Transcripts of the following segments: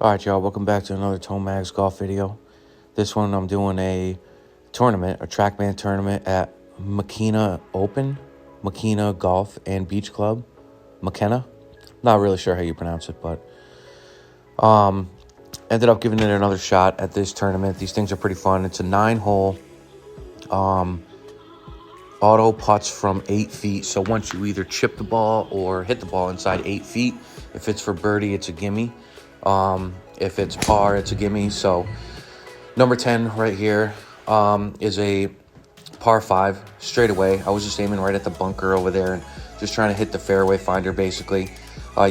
Alright, y'all, welcome back to another Tomags golf video. This one I'm doing a tournament, a TrackMan tournament at McKena Golf and Beach Club. McKena? Not really sure how you pronounce it, but ended up giving it another shot at this tournament. These things are pretty fun. It's a 9-hole auto putts from 8 feet. So once you either chip the ball or hit the ball inside 8 feet, if it's for birdie, it's a gimme. If it's par, it's a gimme. So number 10 right here is a par 5 straight away. I was just aiming right at the bunker over there and just trying to hit the fairway finder basically.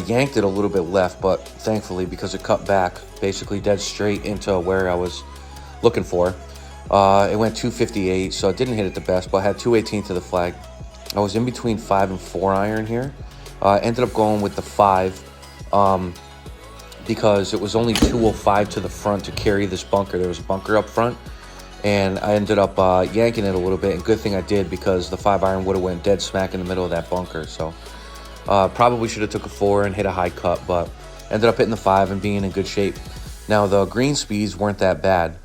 Yanked it a little bit left, but thankfully, because it cut back basically dead straight into where I was looking for. It went 258, so it didn't hit it the best, but I had 218 to the flag. I was in between 5 and 4 iron here. Ended up going with the 5 because it was only 205 to the front to carry this bunker. There was a bunker up front, and I ended up yanking it a little bit, and good thing I did, because the 5 iron would have went dead smack in the middle of that bunker. So probably should have took a 4 and hit a high cut, but ended up hitting the 5 and being in good shape. Now, the green speeds weren't that bad.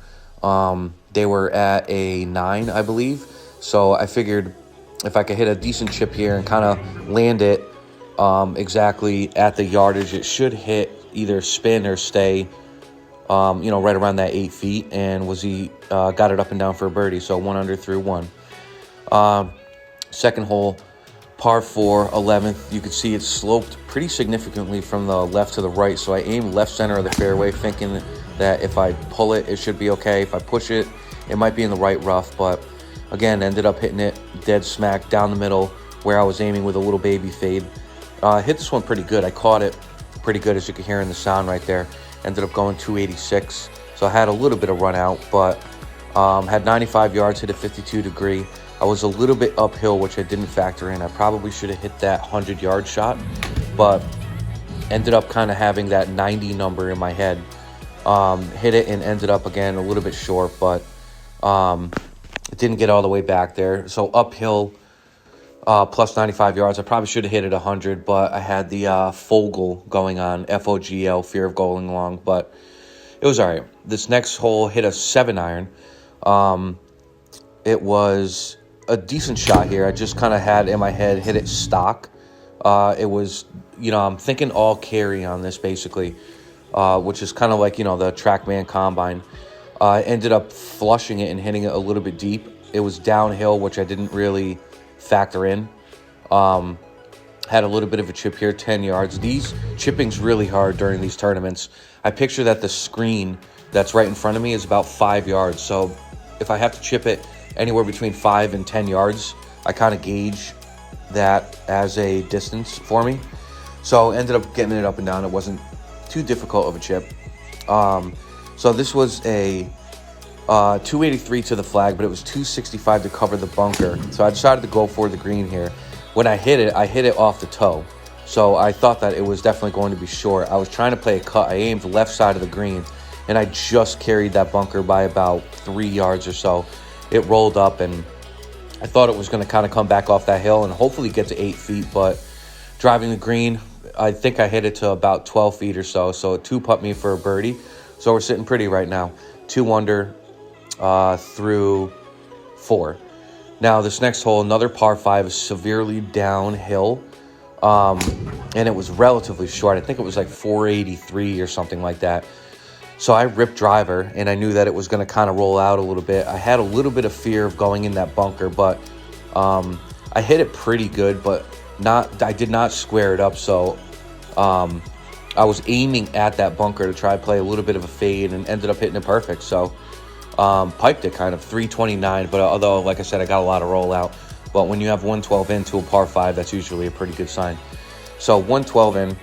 They were at a 9, I believe. So I figured if I could hit a decent chip here and kind of land it exactly at the yardage, it should hit either spin or stay, right around that 8 feet. And got it up and down for a birdie. So 1 under through 1. Second hole, par 4, 11th. You can see it sloped pretty significantly from the left to the right. So I aimed left center of the fairway, thinking that if I pull it, it should be okay. If I push it, it might be in the right rough. But again, ended up hitting it dead smack down the middle where I was aiming with a little baby fade. Hit this one pretty good. I caught it pretty good, as you can hear in the sound right there. Ended up going 286. So I had a little bit of run out, but had 95 yards, hit a 52 degree. I was a little bit uphill, which I didn't factor in. I probably should have hit that 100-yard shot, but ended up kind of having that 90 number in my head. Hit it and ended up, again, a little bit short, but it didn't get all the way back there. So uphill, plus 95 yards. I probably should have hit it 100, but I had the Fogel going on, Fogl, fear of going long, but it was all right. This next hole hit a 7 iron. It was a decent shot here. I just kind of had in my head, hit it stock. It was, I'm thinking all carry on this basically, which is kind of like, the TrackMan combine. Ended up flushing it and hitting it a little bit deep. It was downhill, which I didn't really factor in. Had a little bit of a chip here, 10 yards. These chipping's really hard during these tournaments. I picture that the screen that's right in front of me is about 5 yards. So if I have to chip it anywhere between 5 and 10 yards, I kind of gauge that as a distance for me. So ended up getting it up and down. It wasn't too difficult of a chip. So this was a 283 to the flag, but it was 265 to cover the bunker. So I decided to go for the green here. When I hit it off the toe. So I thought that it was definitely going to be short. I was trying to play a cut. I aimed left side of the green, and I just carried that bunker by about 3 yards or so. It rolled up, and I thought it was going to kind of come back off that hill and hopefully get to 8 feet, but driving the green, I think I hit it to about 12 feet or so. So it 2-putt me for a birdie. So we're sitting pretty right now. 2 under through 4. Now this next hole, another par 5, is severely downhill. And it was relatively short. I think it was like 483 or something like that. So I ripped driver, and I knew that it was going to kind of roll out a little bit. I had a little bit of fear of going in that bunker, but I hit it pretty good, but I did not square it up. So I was aiming at that bunker to try to play a little bit of a fade, and ended up hitting it perfect. So piped it kind of 329, but although, like I said, I got a lot of rollout. But when you have 112 into a par 5, that's usually a pretty good sign. So 112 in,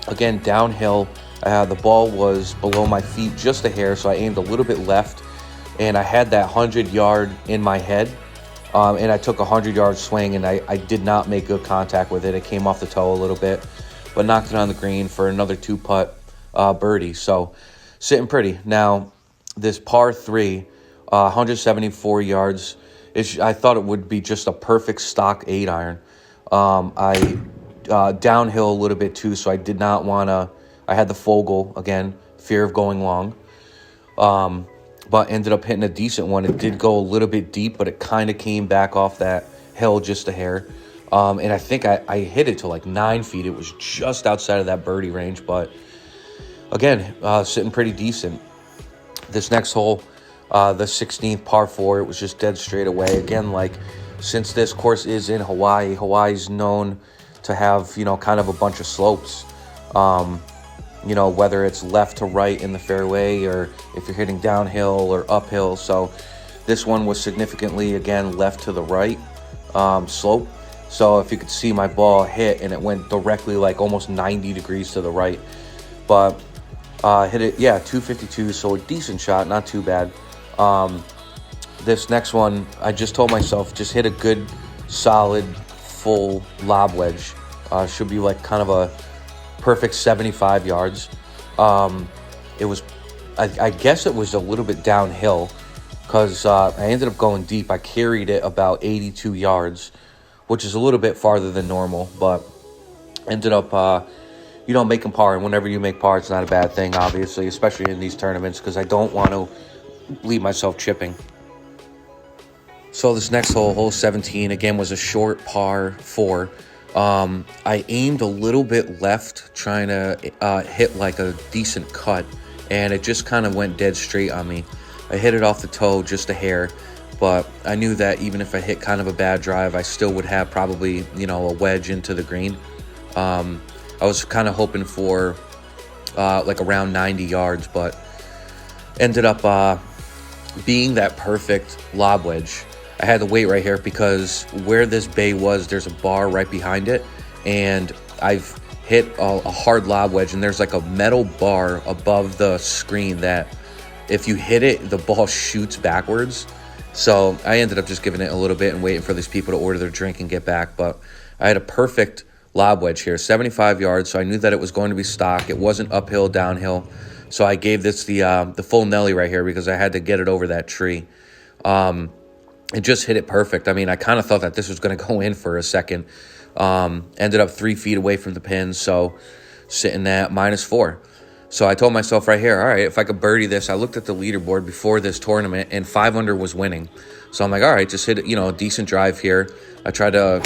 again, downhill. The ball was below my feet just a hair, so I aimed a little bit left, and I had that 100-yard in my head, and I took a 100-yard swing, and I did not make good contact with it. It came off the toe a little bit, but knocked it on the green for another 2-putt birdie. So sitting pretty. Now, this par 3, 174 yards, I thought it would be just a perfect stock 8 iron. I downhill a little bit too, so I did not want to I had the Fogel, again, fear of going long. But ended up hitting a decent one. It did go a little bit deep, but it kind of came back off that hill just a hair. And I think I hit it to like 9 feet. It was just outside of that birdie range, but again, sitting pretty decent. This next hole, the 16th par 4, it was just dead straight away. Again, like, since this course is in Hawaii, Hawaii's known to have, you know, kind of a bunch of slopes. You know, whether it's left to right in the fairway or if you're hitting downhill or uphill. So this one was significantly, again, left to the right slope. So if you could see, my ball hit and it went directly like almost 90 degrees to the right. But hit it, yeah, 252, so a decent shot, not too bad. This next one, I just told myself, just hit a good, solid, full lob wedge. Should be like kind of a perfect 75 yards. It was, I guess it was a little bit downhill because I ended up going deep. I carried it about 82 yards, which is a little bit farther than normal, but ended up, you know, making par. And whenever you make par, it's not a bad thing, obviously, especially in these tournaments, because I don't want to leave myself chipping. So this next hole, hole 17, again, was a short par 4. I aimed a little bit left, trying to hit like a decent cut, and it just kind of went dead straight on me. I hit it off the toe just a hair, but I knew that even if I hit kind of a bad drive, I still would have probably, you know, a wedge into the green. I was kind of hoping for like around 90 yards, but ended up being that perfect lob wedge. I had to wait right here because where this bay was, there's a bar right behind it, and I've hit a hard lob wedge, and there's like a metal bar above the screen that if you hit it, the ball shoots backwards. So I ended up just giving it a little bit and waiting for these people to order their drink and get back. But I had a perfect lob wedge here, 75 yards, so I knew that it was going to be stock. It wasn't uphill, downhill. So I gave this the full Nelly right here because I had to get it over that tree. It just hit it perfect. I mean, I kind of thought that this was going to go in for a second. Ended up 3 feet away from the pin, so sitting at -4. So I told myself right here, all right, if I could birdie this, I looked at the leaderboard before this tournament, and 5 under was winning. So I'm like, all right, just hit, you know, a decent drive here. I tried to,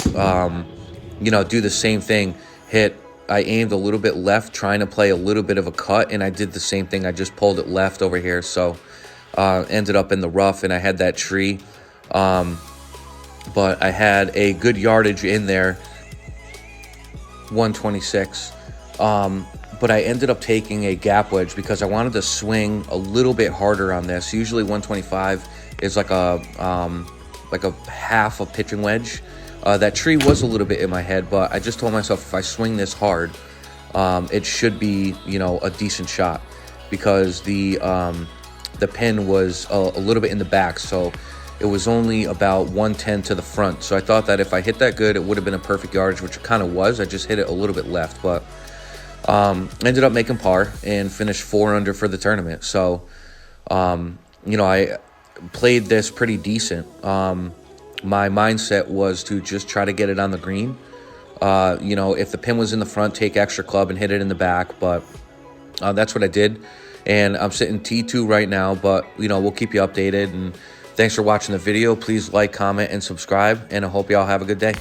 you know, do the same thing. I aimed a little bit left, trying to play a little bit of a cut, and I did the same thing. I just pulled it left over here. So ended up in the rough, and I had that tree. But I had a good yardage in there, 126. But I ended up taking a gap wedge because I wanted to swing a little bit harder on this. Usually 125 is like a half a pitching wedge. That tree was a little bit in my head, but I just told myself if I swing this hard, it should be, you know, a decent shot because the pin was a little bit in the back, so it was only about 110 to the front. So I thought that if I hit that good, it would have been a perfect yardage, which it kind of was. I just hit it a little bit left, but ended up making par and finished 4 under for the tournament. So, you know, I played this pretty decent. My mindset was to just try to get it on the green. You know, if the pin was in the front, take extra club and hit it in the back. But that's what I did. And I'm sitting T2 right now, but, you know, we'll keep you updated. And thanks for watching the video. Please like, comment, and subscribe. And I hope y'all have a good day.